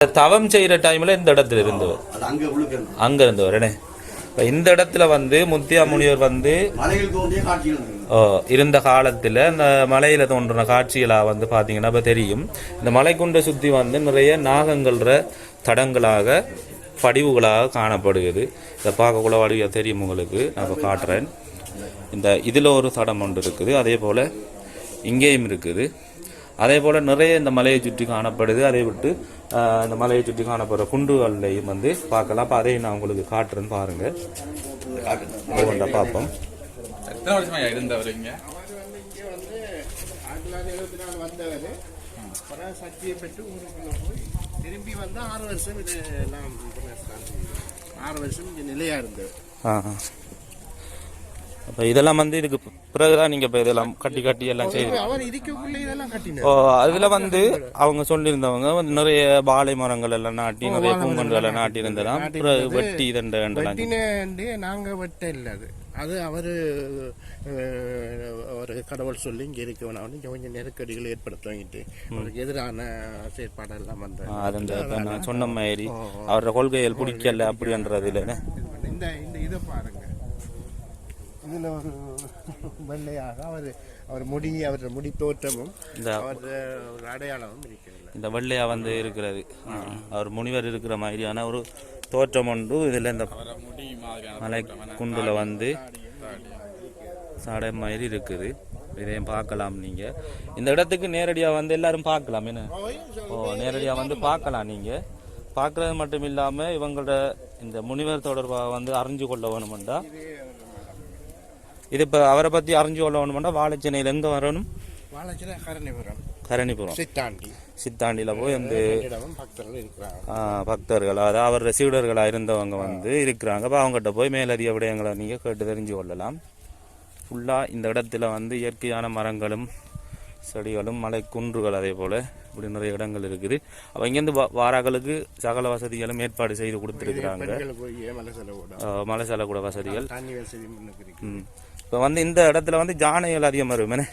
தவம் செய்கிற டைமில் இந்த இடத்துல இருந்தவர் அங்கே இருந்தவர் என்ன இப்போ இந்த இடத்துல வந்து முத்தியா முனிவர் வந்து இருந்த காலத்தில் இந்த மலையில் தோன்றின காட்சிகளாக வந்து பார்த்தீங்கன்னா இப்போ தெரியும். இந்த மலைக்குண்டை சுற்றி வந்து நிறைய நாகங்கள்ற தடங்களாக படிவுகளாக காணப்படுகிறது. இதை பார்க்கக்குள்ள வடிவாக தெரியும் உங்களுக்கு. நான் இப்போ காட்டுறேன். இந்த இதில் ஒரு தடம் ஒன்று இருக்குது, அதே போல் இங்கேயும் இருக்குது. அதே போல் நிறைய இந்த மலையை சுற்றி காணப்படுது. அதை விட்டு இந்த மலையை சுற்றி காணப்படுற குண்டுகள்லையும் வந்து பார்க்கலாம். அப்போ அதையும் நான் உங்களுக்கு காட்டுறேன்னு பாருங்கள். ஒவ்வொன்றா பார்ப்போம். எத்தனை வருஷமா இருந்தவர் இங்கே? சக்தியை பெற்று ஊருக்குள்ள போய் திரும்பி வந்து 6 வருஷம் இது எல்லாம் 6 வருஷம் இங்கே நிலையா இருந்தது. அப்போ இதெல்லாம் வந்து இதுக்கு பிறகுதான் நீங்கள் இப்போ இதெல்லாம் கட்டி எல்லாம் செய்யுது. அவர் இதுக்குள்ளே இதெல்லாம் கட்டினார். அதில் வந்து அவங்க சொல்லியிருந்தவங்க வந்து நிறைய பாலை மரங்கள் எல்லாம் நாட்டி நிறைய பூங்கன்கள் எல்லாம் நாட்டி இருந்தலாம். வெட்டி இதண்டே நாங்கள் வெட்ட இல்லை. அது அவர் ஒரு கடவுள் சொல்லி இங்கே இருக்க வேணாம் கொஞ்சம் நெருக்கடிகள் ஏற்படுத்திட்டு அவருக்கு எதிரான செயற்பாடெல்லாம் வந்து நான் சொன்ன மாதிரி அவரோட கொள்கைகள் பிடிக்கல அப்படின்றதுல இந்த இதை பாருங்க. இதில் ஒரு வெள்ளையாக அவர் முடி தோற்றமும் ஒரு அடையாளமும் இருக்கிறது. இந்த வெள்ளையா வந்து இருக்கிறது அவர் முனிவர் இருக்கிற மாதிரியான ஒரு தோற்றம் உண்டு. இதில் இந்த மலை குண்டுல வந்து சாடை மாதிரி இருக்குது. இதையும் பார்க்கலாம். நீங்கள் இந்த இடத்துக்கு நேரடியாக வந்து எல்லாரும் பார்க்கலாம். என்ன நேரடியாக வந்து பார்க்கலாம். நீங்கள் பார்க்குறது மட்டும் இல்லாமல் இவங்களோட இந்த முனிவர் தொடர்பாக வந்து அறிஞ்சு கொள்ள வேணுமெண்டா இது இப்போ அவரை பற்றி அறிஞ்சு கொள்ள வேணுமெண்டா வாழைச்சேனையில் எங்கே வரணும்? கரணிபுரம் சித்தாண்டியில் போய் வந்து பக்தர்கள் அதாவது அவரோட சீடர்களாக இருந்தவங்க வந்து இருக்கிறாங்க. அப்போ அவங்ககிட்ட போய் மேலதிக விடயங்களை நீங்கள் கேட்டு தெரிஞ்சு கொள்ளலாம். ஃபுல்லாக இந்த இடத்துல வந்து இயற்கையான மரங்களும் செடிகளும் மலை குன்றுகள் அதே போல் இப்படி நிறைய இடங்கள் இருக்குது. அப்போ இங்கேருந்து வாராக்களுக்கு சகல வசதிகளும் ஏற்பாடு செய்து கொடுத்துருக்குறாங்க. மலை செல்லக்கூட வசதிகள். இப்போ வந்து இந்த இடத்துல வந்து யானைகள் அதிகமாக இருக்குமே.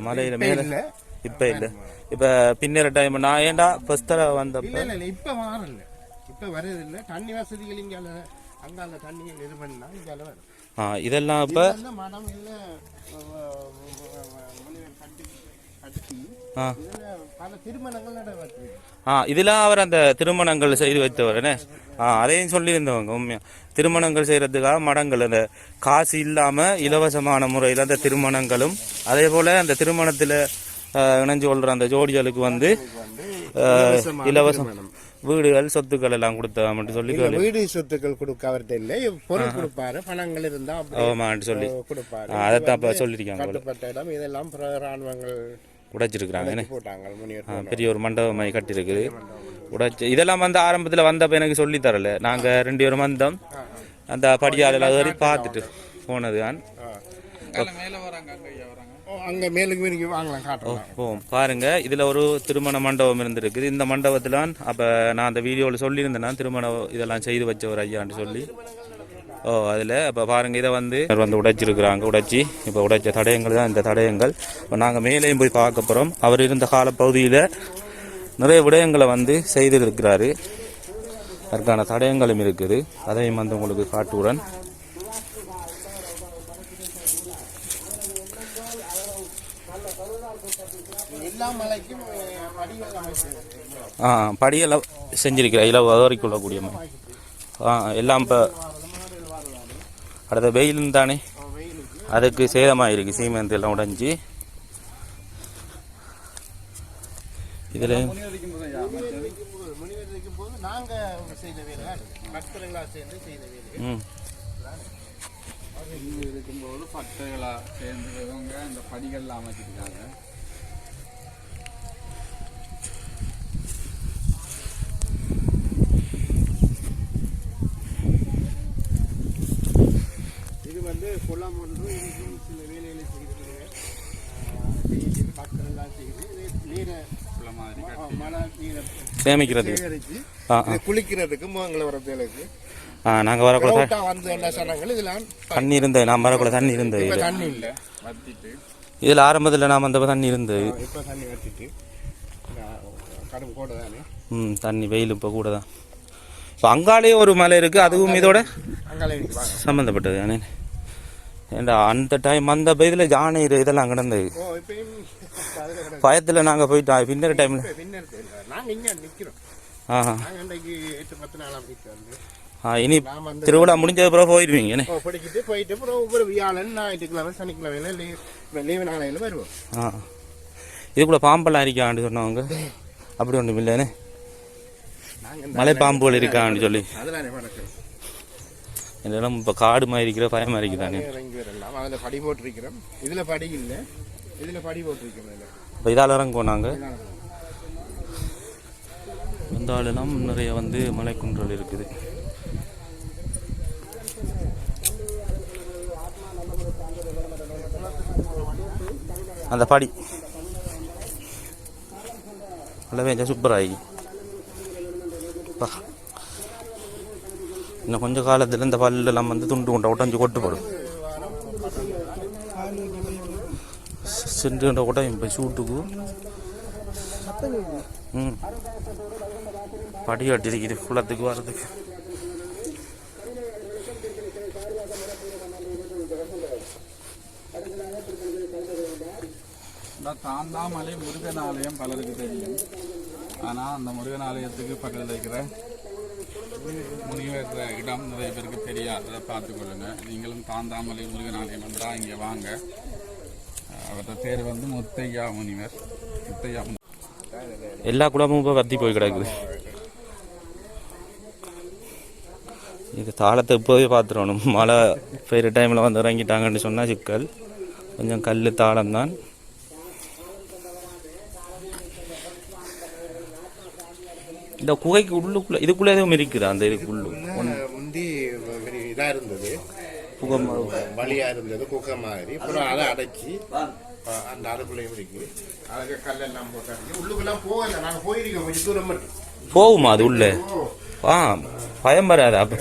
மலையில் மேலே இப்போ இல்லை. இப்போ பின்னர் டைம் நான் ஏண்டா ஃபஸ்ட்டில் வந்தப்போ இப்போ வரல. இப்போ வரதில்லை. தண்ணி வசதிகள் இங்கே அங்கால தண்ணிகள் இது பண்ணால் இங்கே வரும். இதெல்லாம் இப்போ மனம் இல்லை பல திருமணங்கள் நடவடிக்கை இதெல்லாம் அவர் அந்த திருமணங்கள் செய்து வைத்தவர் என்ன அதையும் சொல்லியிருந்தவங்க. உண்மையாக திருமணங்கள் செய்கிறதுக்காக மடங்கள் அந்த காசு இல்லாமல் இலவசமான முறையில் அந்த திருமணங்களும் அதே போல் அந்த திருமணத்தில் இணைஞ்சு கொள்கிற அந்த ஜோடிகளுக்கு வந்து இலவசம் வீடுகள் சொத்துக்கள் எல்லாம் கொடுத்தாமட்டு சொல்லி வீடு சொத்துக்கள் கொடுக்க அவர்கிட்ட இல்லை. பொருள் கொடுப்பாரு, பணங்கள் இருந்தால் சொல்லி கொடுப்பாரு. அதைத்தான் இப்போ சொல்லியிருக்காங்க. இடம் இதெல்லாம் ராணுவங்கள் உடைச்சிருக்கிறாங்க. பெரிய ஒரு மண்டபம் கட்டியிருக்குது உடைச்சு. இதெல்லாம் வந்து ஆரம்பத்தில் வந்தப்போ எனக்கு சொல்லி தரல. நாங்கள் 2 பேரும் வந்தோம். அந்த படியாளர் அது வரை பார்த்துட்டு போனது தான். அங்கே மேலுக்கு வாங்கலாம் காட்டுறோம். பாருங்க, இதில் ஒரு திருமண மண்டபம் இருந்திருக்குது. இந்த மண்டபத்தில் அப்போ நான் அந்த வீடியோவில் சொல்லியிருந்தேன் திருமணம் இதெல்லாம் செய்து வச்ச ஒரு ஐயான்னு சொல்லி. அதில் இப்போ பாருங்கள் இதை வந்து உடைச்சிருக்கிறாங்க. உடைச்சி இப்போ உடைச்ச தடயங்கள் தான் இந்த தடயங்கள். இப்போ நாங்கள் மேலேயும் போய் பார்க்க போகிறோம். அவர் இருந்த காலப்பகுதியில் நிறைய விடயங்களை வந்து செய்திருக்கிறாரு. அதற்கான தடயங்களும் இருக்குது. அதையும் வந்து உங்களுக்கு காட்டுகிறேன். படியெல்லாம் செஞ்சிருக்கிறேன். இலவு வரைக்கும் கொள்ளக்கூடிய எல்லாம் இப்போ அடுத்த வெயிலும் தானே அதுக்கு சேதமாயிருக்கு. சீமெண்ட் எல்லாம் உடைஞ்சி இதில் இருக்கும்போது பட்டைகளா சேர்ந்தவங்க அந்த படிகள்லாம் அமைச்சிருக்காங்க. இது வந்து குளம் ஒன்று சில வேலைகளை செய்திருக்காங்க. பக்தர்கள்லாம் செய்து நீரை சேமிக்கிறது குளிக்கிறதுக்கு முகங்களை வரதுக்கு நாங்கள் வரக்குள்ள வந்து என்ன சொன்னாங்க. இதெல்லாம் தண்ணி இருந்தது. நான் வரக்குள்ள தண்ணி இருந்தது. தண்ணி இல்லை வத்திட்டு இதில் ஆரம்பத்தில் நாம் அந்த தண்ணி இருந்தது. இப்போ தண்ணி வத்திட்டு கடும் கூட தானே. தண்ணி வெயில் இப்போ கூட தான். இப்போ அங்காலே ஒரு மலை இருக்குது, அதுவும் இதோட அங்காலே சம்மந்தப்பட்டது தானே. ஏண்டா அந்த டைம் அந்த இதில் யானை இதெல்லாம் கிடந்தது. பயத்தில் நாங்கள் போயிட்டோம் பின்னர் டைமில். நாங்கள் இங்கே நிற்கிறோம். இனி திருவிழா முடிஞ்சது பிறகு போயிடுவீங்க. போயிட்டு அப்புறம் ஒவ்வொரு வியாழன் ஞாயிற்றுக்கிழமை சனிக்கிழமையில லீவு நாளையில வருவோம். இதுக்குள்ள பாம்பெல்லாம் இருக்கான்னு சொன்னவங்க அப்படி ஒன்றும் இல்லைன்னு, மலை பாம்புகள் இருக்கான்னு சொல்லி. இதெல்லாம் இப்போ காடு மாதிரி இருக்கிற பயமா இருக்குதானே. அதில் படி போட்டிருக்கிறோம், இதில் படி இல்லை, இதில் படி போட்டிருக்கிறோம். இப்போ இதால் இறங்குவோம் நாங்கள். வந்தாலும் நிறைய வந்து மலைக்குன்றல் இருக்குது. அந்த படி நல்லா சூப்பராகி இன்னும் கொஞ்சம் காலத்தில் இந்த பல்லெல்லாம் வந்து துண்டு கொண்ட உடஞ்சி கொட்டுப்படும். சென்று உடையும் இப்போ சூட்டுக்கு படி கட்டிருக்குது குளத்துக்கு வர்றதுக்கு. தாந்தாமலை முருகன் ஆலயம் பலருக்கு தெரியும். ஆனால் அந்த முருகன் ஆலயத்துக்கு பக்கத்தில் இருக்கிற முனிவர் இடம் நிறைய பேருக்கு தெரியாது. அதை பார்த்துக்கொள்ளுங்க. நீங்களும் தாந்தாமலை முருகன் ஆலயம் வந்தால் இங்கே வாங்க. அவரோட பேர் வந்து முத்தையா முனிவர். முத்தையா எல்லா குடும்பமும் இப்போ வத்தி போய் கிடக்குது. இது தாளத்தை இப்போவே பார்த்துடணும். மழை பெய்கிற டைமில் வந்து இறங்கிட்டாங்கன்னு சொன்னால் சிக்கல். கொஞ்சம் கல் தாளம் தான். இந்த குகைக்கு உள்ளுக்குள்ள இதுக்குள்ள எதுவும் இருக்குதா? அந்த இதுக்குள்ள முந்தி இதா இருந்தது, புகம் வழியா இருந்தது, குகை மாதிரி. அப்புறம் அதை அடைச்சி அந்த அதுக்குள்ளேயும் இருக்கு. அதுக்கு கல்லெல்லாம் போட்டு உள்ளுக்குலாம் போகல. நாங்கள் போயிருக்கோம் கொஞ்சம் தூரம் மட்டும். போகுமா அது உள்ள? பயம் வராது.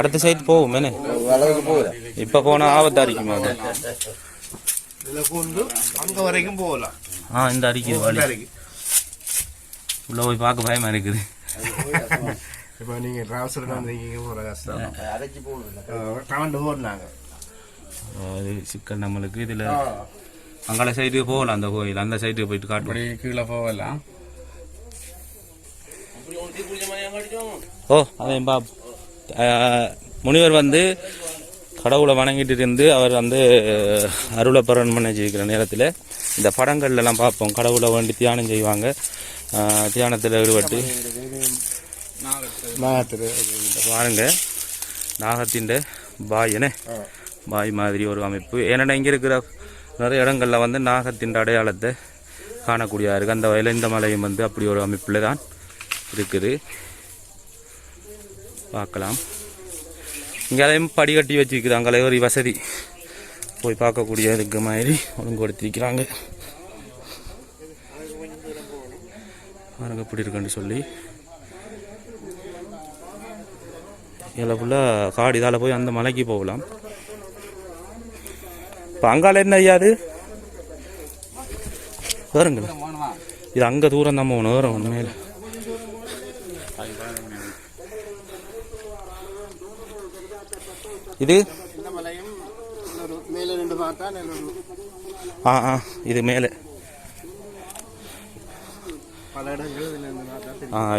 அடுத்த சைடு போகும். இப்ப போனா ஆபத்தா இருக்குமா? அங்க வரைக்கும் போகலாம். இந்த அடிக்குது வழி. உள்ள போய் பார்க்க பயமா இருக்குது. இப்போ நீங்க டிராவல்ஸர் வந்தீங்க போற கஷ்டம். அரைச்சி போடுறாங்க. அது சிக்கல் நம்மளுக்கு. இதுல அங்கால சைடுக்கு போகலாம். அந்த கோயில் அந்த சைடுக்கு போயிட்டு காட்டு கீழே போகலாம். அதையும் பாப். முனிவர் வந்து கடவுளை வணங்கிட்டு இருந்து அவர் வந்து அருளை பரவன் பண்ண ஜெயிக்கிற நேரத்தில் இந்த படங்கள்லாம் பார்ப்போம். கடவுளை வேண்டி தியானம் செய்வாங்க. தியானத்தில் ஈடுபட்டு பாருங்க, நாகத்தின் பாய் பாய் மாதிரி ஒரு அமைப்பு. ஏன்னா இங்கே இருக்கிற நிறைய இடங்களில் வந்து நாகத்தின் அடையாளத்தை காணக்கூடியதாக இருக்குது. அந்த வயலில் இந்த மலையும் வந்து அப்படி ஒரு அமைப்பில் தான் இருக்குது. பார்க்கலாம். இங்கே அதையும் படி கட்டி வச்சுருக்குது. அங்கே ஒரு வசதி போய் பார்க்கக்கூடிய இதுக்கு மாதிரி ஒழுங்குபடுத்திக்கிறாங்க. பாருங்க எப்படி இருக்குன்னு சொல்லி. இதில் ஃபுல்லாக காடு. இதால் போய் அந்த மலைக்கு போகலாம். இப்போ அங்கால என்ன ஐயாது வேறுங்களா? இது அங்கே தூரம் தான் போகணும். வேறு மேலே இது இது மேலே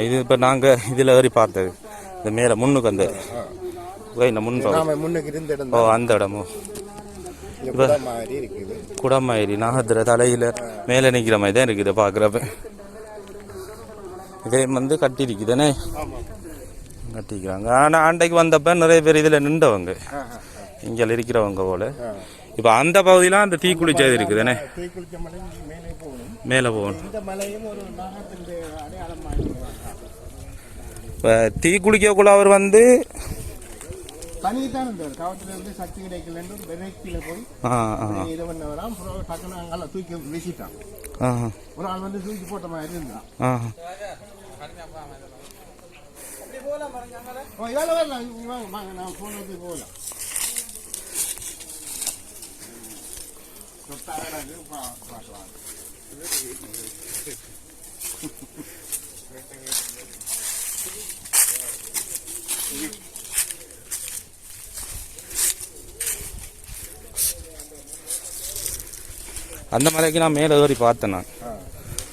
இது இப்போ நாங்கள் இதில் ஏறி பார்த்தது. இந்த மேலே முன்னுக்கு அந்த முன்னுக்கு அந்த இடமோ குடமாயிரி நாகத்திர தலையில் மேலே நிற்கிற மாதிரி தான் இருக்குது பார்க்குறப்ப. இதே வந்து கட்டிருக்குதானே கட்டிக்கிறாங்க. ஆனால் அண்டைக்கு வந்தப்ப நிறைய பேர் இதில் நின்றவங்க இங்கே இருக்கிறவங்க போல. இப்போ அந்த பகுதியெலாம் அந்த தீக்குளிச்சது இருக்குதானே மேலே போகணும். இப்போ தீக்குளிக்கக்குள்ள அவர் வந்து சக்தி கிடைக்கலன்னு போய் இதை பண்ணவராம். டக்குனு அங்கே தூக்கி வீசிட்டான். ஒரு ஆள் வந்து தூக்கி போட்ட மாதிரி இருந்தான். அந்த மலைக்கு நான் மேலே ஏறி பார்த்தேன் நான்.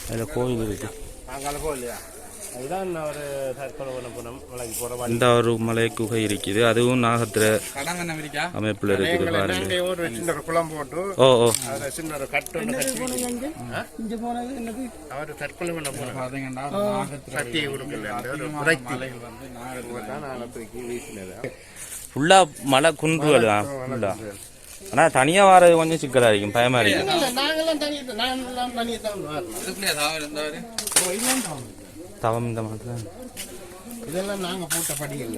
அதில் கோயில் இருக்கு. நாங்கள் போகலையா? அதுதான் ஒரு தற்கொலை மலைக்கு போகிற இந்த ஒரு மலை குகை இருக்குது. அதுவும் நாகத்திர அமைப்பில் இருக்குது பாருங்க. ஒரு சின்ன குளம் போட்டு ஓ ஓ அதில் சின்ன ஒரு கட்டு அவர் தற்கொலை பண்ண போனாங்க. சக்தியை கொடுக்கல ஃபுல்லா மலை குன்றுகள் தான் ஃபுல்லா. ஆனால் தனியாக வர்றது கொஞ்சம் சிக்கலாக இருக்கும், பயமாக இருக்கும். தவம் இந்த மாதிரி இதெல்லாம் நாங்கள் போட்ட படிகள்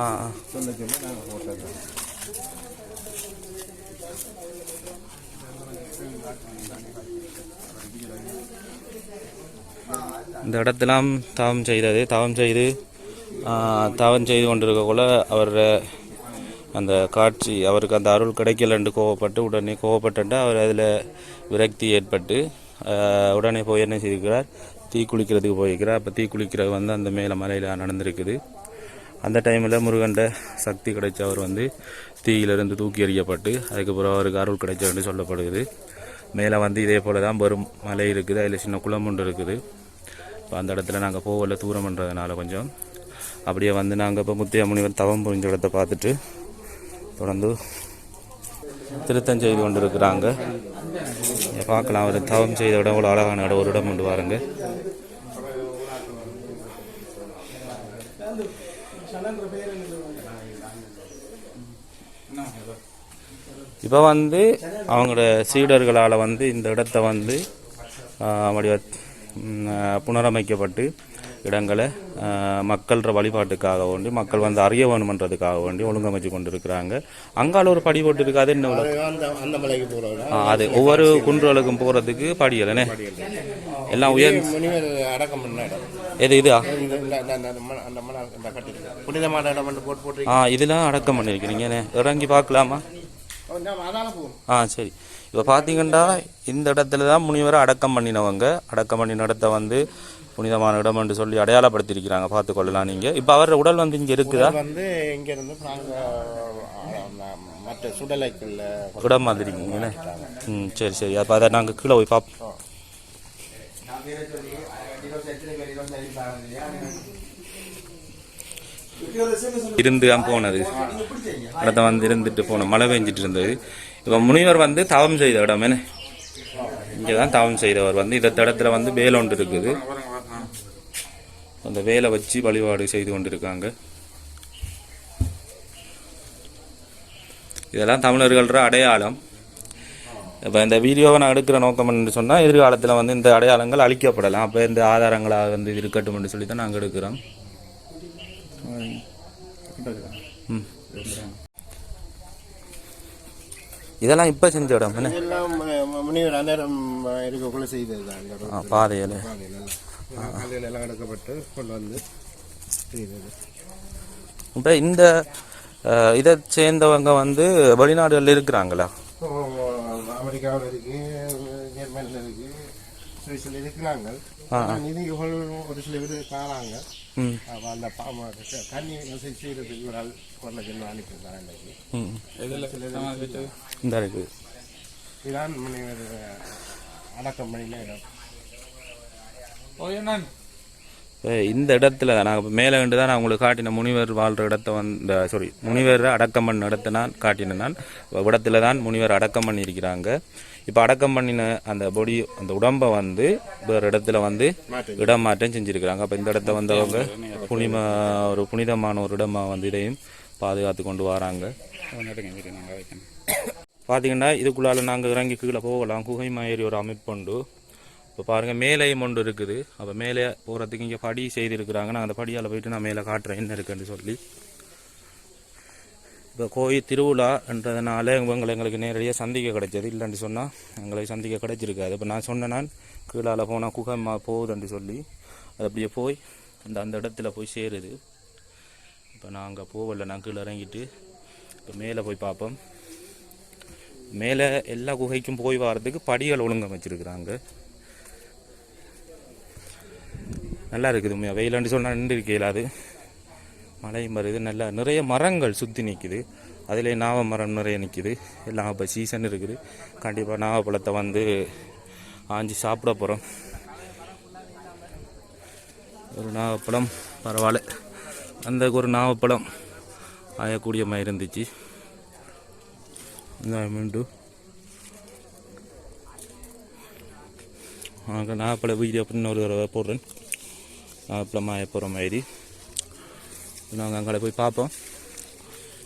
ஆ சொல்ல சொல்ல நாங்கள் போட்டது. இந்த இடத்தெல்லாம் தவம் செய்து கொண்டிருக்கக்குள்ள அவர் அந்த காட்சி அவருக்கு அந்த அருள் கிடைக்கலன்னு கோவப்பட்டு உடனே கோவப்பட்டு அவர் அதில் விரக்தி ஏற்பட்டு உடனே போய் என்ன செய்திருக்கிறார், தீ குளிக்கிறதுக்கு போயிருக்கிறார். அப்போ தீ குளிக்கிறது வந்து அந்த மேலே மலையில் நடந்திருக்குது. அந்த டைமில் முருகண்ட சக்தி கிடைச்ச அவர் வந்து தீயிலிருந்து தூக்கி எறியப்பட்டு அதுக்கப்புறம் அவருக்கு அருள் கிடைச்சன்னு சொல்லப்படுது. மேலே வந்து இதே போல் தான் வரும் மலை இருக்குது, அதில் சின்ன குளம் ஒன்று இருக்குது. இப்போ அந்த இடத்துல நாங்கள் போகல, தூரம்ன்றதுனால கொஞ்சம் அப்படியே வந்து நாங்கள் இப்போ முத்தையா முனிவர் தவம் புரிஞ்ச இடத்த பார்த்துட்டு தொடர்ந்து திருத்தம் செய்து கொண்டு இருக்கிறாங்க. பார்க்கலாம், அவர் தவம் செய்த இடம் அவ்வளோ அழகான இடம், ஒரு இடம் கொண்டு வாருங்க. இப்போ வந்து அவங்களோட சீடர்களால் வந்து இந்த இடத்த வந்து புனரமைக்கப்பட்டு இடங்களை மக்கள வழிபாட்டுக்காக வேண்டி மக்கள் வந்து அறிய வேணுமன்றதுக்காக வேண்டி ஒழுங்கமைச்சு கொண்டு இருக்கிறாங்க. அங்கால ஒரு படி போட்டு இருக்காது, என்ன அது ஒவ்வொரு குன்றுகளுக்கும் போகிறதுக்கு படியலனே எல்லாம் உயர் அடக்கம் பண்ண இடம். எது இதா? புனிதமான இடம் போட்டு இதெல்லாம் அடக்கம் பண்ணியிருக்கிறீங்க, இறங்கி பார்க்கலாமா? சரி. இப்போ பார்த்தீங்கன்னா இந்த இடத்துல தான் முனிவரை அடக்கம் பண்ணினவங்க. அடக்கம் பண்ணின இடத்த வந்து புனிதமான இடம் என்று சொல்லி அடையாளப்படுத்தியிருக்கிறாங்க, பார்த்துக்கொள்ளலாம் நீங்கள். இப்போ அவர் உடல் வந்து இங்கே இருக்குதா? வந்து இங்கேருந்து மற்ற சுடலைக்குள்ள இடம் மாதிரிங்கண்ணே. சரி சரி. அப்போ அதை நாங்கள் கீழே போய் பார்ப்போம். இருந்து போனது இடத்த வந்து இருந்துட்டு போன மழை பெஞ்சிட்டு இருந்தது. இப்போ முனிவர் வந்து தவம் செய்த இடம் என்ன, இங்கே தான் தவம் செய்தவர் வந்து இந்த இடத்துல வந்து வேலை ஒன்று இருக்குது. அந்த வேலை வச்சு வழிபாடு செய்து கொண்டிருக்காங்க. இதெல்லாம் தமிழர்கள அடையாளம். இப்போ இந்த வீடியோவை நான் எடுக்கிற நோக்கம் என்று சொன்னால் எதிர்காலத்தில் வந்து இந்த அடையாளங்கள் அழிக்கப்படலாம். அப்போ இந்த ஆதாரங்களாக வந்து இருக்கட்டும் என்று சொல்லி தான் நாங்கள் எடுக்கிறோம். இதெல்லாம் இப்போ செஞ்ச இடம் என்ன, முனிவர் அந்நேரம் இருக்கக்குள்ள செய்தது தான். பாதையில் எல்லாம் எடுக்கப்பட்டு கொண்டு வந்து செய்தது. இப்போ இந்த இதை சேர்ந்தவங்க வந்து வெளிநாடுகளில் இருக்கிறாங்களா? அமெரிக்காவில் இருக்கு, ஜெர்மனியில் இருக்கு, சுவிஸில் இருக்கிறாங்க. நிதிகள் ஒரு சில பேர் காணாங்க. அந்த கண்ணி செய்யறதுக்கு ஒரு ஆள் குரலுக்கு அனுப்பியிருந்தாங்க. இந்த இருக்கு இதான் முனிவர் அடக்கம் பண்ணின இடம். இந்த இடத்துல தான் நாங்கள் மேலே வேண்டு தான் நான் உங்களுக்கு காட்டின முனிவர் வாழ்கிற இடத்த வந்து முனிவர் அடக்கம் பண்ண இடத்த நான் காட்டினேன். நான் இடத்துல தான் முனிவர் அடக்கம் பண்ணியிருக்கிறாங்க. இப்போ அடக்கம் பண்ணின அந்த பொடி அந்த உடம்பை வந்து வேறு இடத்துல வந்து இடம் மாற்றம் செஞ்சுருக்கிறாங்க. அப்போ இந்த இடத்த வந்தவங்க ஒரு புனிதமான ஒரு இடமாக வந்து இதையும் பாதுகாத்து கொண்டு வராங்க. பார்த்தீங்கன்னா இதுக்குள்ளால நாங்கள் இறங்கி கீழே போகலாம். குகை மாதிரி ஒரு அமைப்பு உண்டு. இப்போ பாருங்கள், மேலேயும் ஒன்று இருக்குது. அப்போ மேலே போகிறதுக்கு இங்கே படி செய்திருக்கிறாங்க. நான் அந்த படியால் போயிட்டு நான் மேலே காட்டுறேன் என்ன இருக்குன்னு சொல்லி. இப்போ கோயில் திருவிழான்றதுனால எங்களுக்கு நேரடியாக சந்திக்க கிடைச்சது. இல்லைன்னு சொன்னால் எங்களுக்கு சந்திக்க கிடைச்சிருக்காது. இப்போ நான் சொன்னேன் கீழால் போனால் குகை போகுதுன்னு சொல்லி அது அப்படியே போய் அந்த இடத்துல போய் சேருது. இப்போ நான் அங்கே போகல, நான் கீழே இறங்கிட்டு இப்போ மேலே போய் பார்ப்போம். மேலே எல்லா குகைக்கும் போய் வர்றதுக்கு படிகள் ஒழுங்கம் வச்சுருக்குறாங்க. நல்லா இருக்குது உண்மையாக. வெயிலாண்டு சொன்னால் நின்று இருக்கையிலாது. மழையும் வருது. நல்லா நிறைய மரங்கள் சுற்றி நிற்குது. அதிலே நாவ மரம் நிறைய நிற்கிது. எல்லாம் இப்போ சீசன் இருக்குது. கண்டிப்பாக நாவப்பழத்தை வந்து ஆஞ்சி சாப்பிட போகிறோம். ஒரு நாவப்பழம் பரவாயில்ல. அந்த ஒரு நாவப்பழம் ஆயக்கூடிய மாதிரி இருந்துச்சு. மீண்டும் நாவப்பழ வீடியோ இன்னொரு தடவை போடுறேன். நாவப்பழம் ஆய போகிற மாதிரி நாங்கள் அங்கே போய் பார்ப்போம்.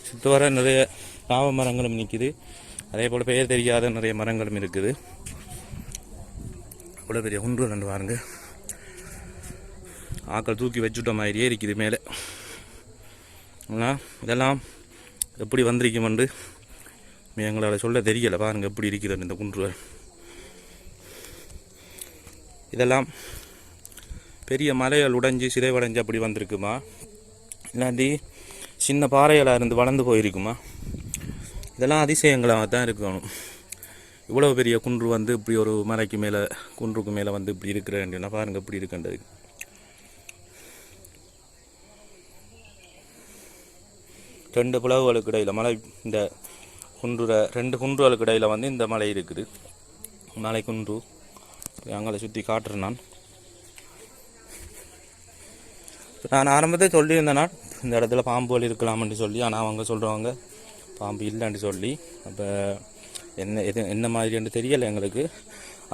சுற்று வர நிறைய நாவ மரங்களும் நிற்கிது. அதே போல் பெயர் தெரியாத நிறைய மரங்களும் இருக்குது. அவ்வளோ பெரிய குன்று ரெண்டு பாருங்க. ஆக்கள் தூக்கி வச்சுட்ட மாதிரியே இருக்குது மேலே. ஆனால் இதெல்லாம் எப்படி வந்திருக்குமென்று எங்களால் சொல்ல தெரியலை. பாருங்கள் எப்படி இருக்குது இந்த குன்றுகள். இதெல்லாம் பெரிய மலைகள் உடைஞ்சி சிதைவடைஞ்சு அப்படி வந்திருக்குமா, இல்லாட்டி சின்ன பாறைகளாக இருந்து வளர்ந்து போயிருக்குமா? இதெல்லாம் அதிசயங்களாக தான் இருக்கணும். இவ்வளோ பெரிய குன்று வந்து இப்படி ஒரு மலைக்கு மேலே குன்றுக்கு மேலே வந்து இப்படி இருக்கிறேன்னா பாருங்கள் இப்படி இருக்கின்றது. ரெண்டு பிளவுகளுக்கு இடையில் மலை, இந்த ரெண்டு குன்றுகளுக்கு இடையில் வந்து இந்த மலை இருக்குது. மலை குன்று அங்கே சுற்றி காட்டுறேன். நான் ஆரம்பத்தை சொல்லியிருந்தேன்னா இந்த இடத்துல பாம்புகள் இருக்கலாம்னு சொல்லி, ஆனால் அவங்க சொல்கிறவங்க பாம்பு இல்லைன்னு சொல்லி. அப்போ என்ன மாதிரின்னு தெரியலை எங்களுக்கு.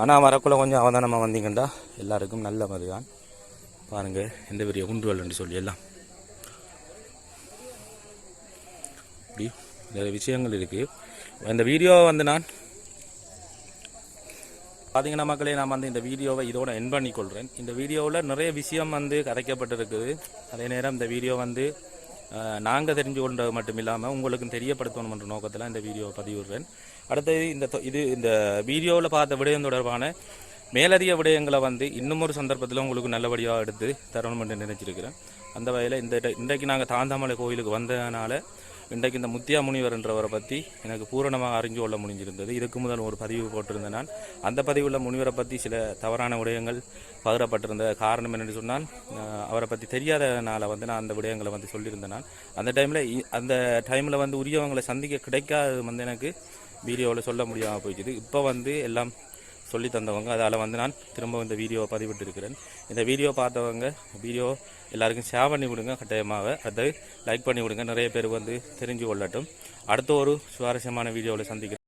ஆனால் வரக்குள்ள கொஞ்சம் அவதானமாக வந்தீங்கன்னா எல்லாருக்கும் நல்ல மாதிரி தான். பாருங்கள் எந்த பெரிய குன்றுகள்னு சொல்லி எல்லாம் இப்படி நிறைய விஷயங்கள் இருக்குது. இந்த வீடியோவை வந்து நான் பார்த்தீங்கன்னா மக்களே, நான் வந்து இந்த வீடியோவை இதோட என் பண்ணிக்கொள்கிறேன். இந்த வீடியோவில் நிறைய விஷயம் வந்து கதைக்கப்பட்டிருக்குது. அதே நேரம் இந்த வீடியோ வந்து நாங்கள் தெரிஞ்சு கொண்டது மட்டும் இல்லாமல் உங்களுக்கும் தெரியப்படுத்தணுன்ற நோக்கத்தில் இந்த வீடியோவை பதிவிடுறேன். அடுத்தது இந்த வீடியோவில் பார்த்த விடயம் தொடர்பான மேலதிக விடயங்களை வந்து இன்னும் ஒரு சந்தர்ப்பத்தில் உங்களுக்கு நல்லபடியாக எடுத்து தரணும் என்று நினைச்சிருக்கிறேன். அந்த வகையில் இன்றைக்கு நாங்கள் தாந்தாமலை கோயிலுக்கு வந்ததுனால இன்றைக்கு இந்த முத்தியா முனிவர்ன்றவரை பற்றி எனக்கு பூரணமாக அறிஞ்சு கொள்ள முடிஞ்சிருந்தது. இதுக்கு முதல் ஒரு பதிவு போட்டிருந்தேன் நான். அந்த பதிவுள்ள முனிவரை பற்றி சில தவறான விடயங்கள் பகிரப்பட்டிருந்த காரணம் என்னென்னு சொன்னால், அவரை பற்றி தெரியாதனால வந்து நான் அந்த விடயங்களை வந்து சொல்லியிருந்தேன். நான் அந்த டைமில் வந்து உரியவங்களை சந்திக்க கிடைக்காது வந்து எனக்கு வீடியோவில் சொல்ல முடியாமல் போயிடுது. இப்போ வந்து எல்லாம் சொல்லி தந்தவங்க, அதால் வந்து நான் திரும்ப இந்த வீடியோவை பதிவிட்டு இருக்கிறேன். இந்த வீடியோ பார்த்தவங்க வீடியோ எல்லாருக்கும் ஷேர் பண்ணி விடுங்க கட்டாயமாக. அதை லைக் பண்ணி விடுங்க, நிறைய பேர் வந்து தெரிஞ்சு கொள்ளட்டும். அடுத்த ஒரு சுவாரஸ்யமான வீடியோவில் சந்திக்கிறேன்.